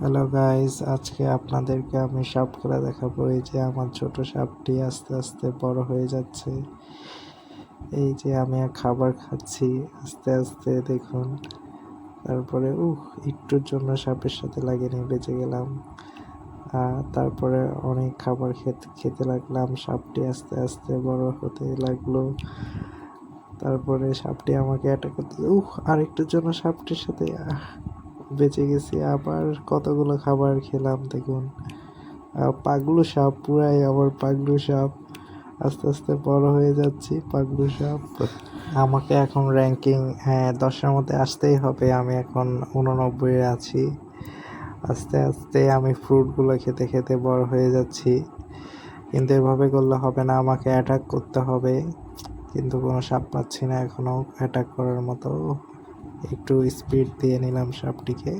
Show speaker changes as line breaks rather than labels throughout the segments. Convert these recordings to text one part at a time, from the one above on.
Hello guys, আজকে আপনাদেরকে আমি সাপ খেলা দেখাবো। এই যে আমার ছোট সাপটি আস্তে আস্তে বড় হয়ে যাচ্ছে। এই যে আমি খাবার খাচ্ছি আস্তে আস্তে, দেখুন। তারপরে একটুর জন্য সাপের সাথে লাগেনি, বেঁচে গেলাম। তারপরে অনেক খাবার খেতে লাগলাম। সাপটি আস্তে আস্তে বড় হতে লাগলো। তারপরে সাপটি আমাকে অ্যাটাক করতে, আরেকটুর জন্য সাপটির সাথে বেঁচে গেছি। আবার কতগুলো খাবার খেলাম, দেখুন। পাগলু সাপ, পুরাই আবার পাগলু সাপ। আস্তে আস্তে বড় হয়ে যাচ্ছি, পাগলু সাপ। আমাকে এখন র্যাঙ্কিং 10-এর মধ্যে আসতেই হবে। আমি এখন 89-এ আছি। আস্তে আস্তে আমি ফ্রুটগুলো খেতে খেতে বড় হয়ে যাচ্ছি। কিন্তু এভাবে করলে হবে না, আমাকে অ্যাটাক করতে হবে। কিন্তু কোনো সাপ পাচ্ছি না এখনও অ্যাটাক করার মতো। একটু স্পিড দিয়ে নিলাম সাপটিকে।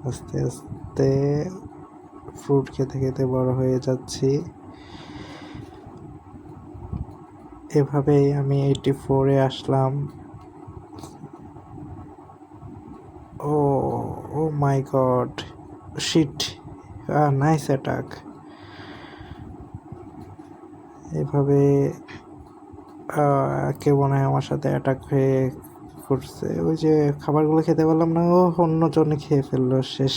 আস্তে আস্তে ফ্রুট খেতে খেতে বড় হয়ে যাচ্ছি। এভাবেই আমি 84-এ আসলাম। ও মাই গড, শিট, নাইস অ্যাটাক। এভাবে কেউ মনে হয় আমার সাথে অ্যাটাক হয়ে করছে। ওই যে খাবারগুলো খেতে পারলাম না, অন্যজনে খেয়ে ফেললো, শেষ।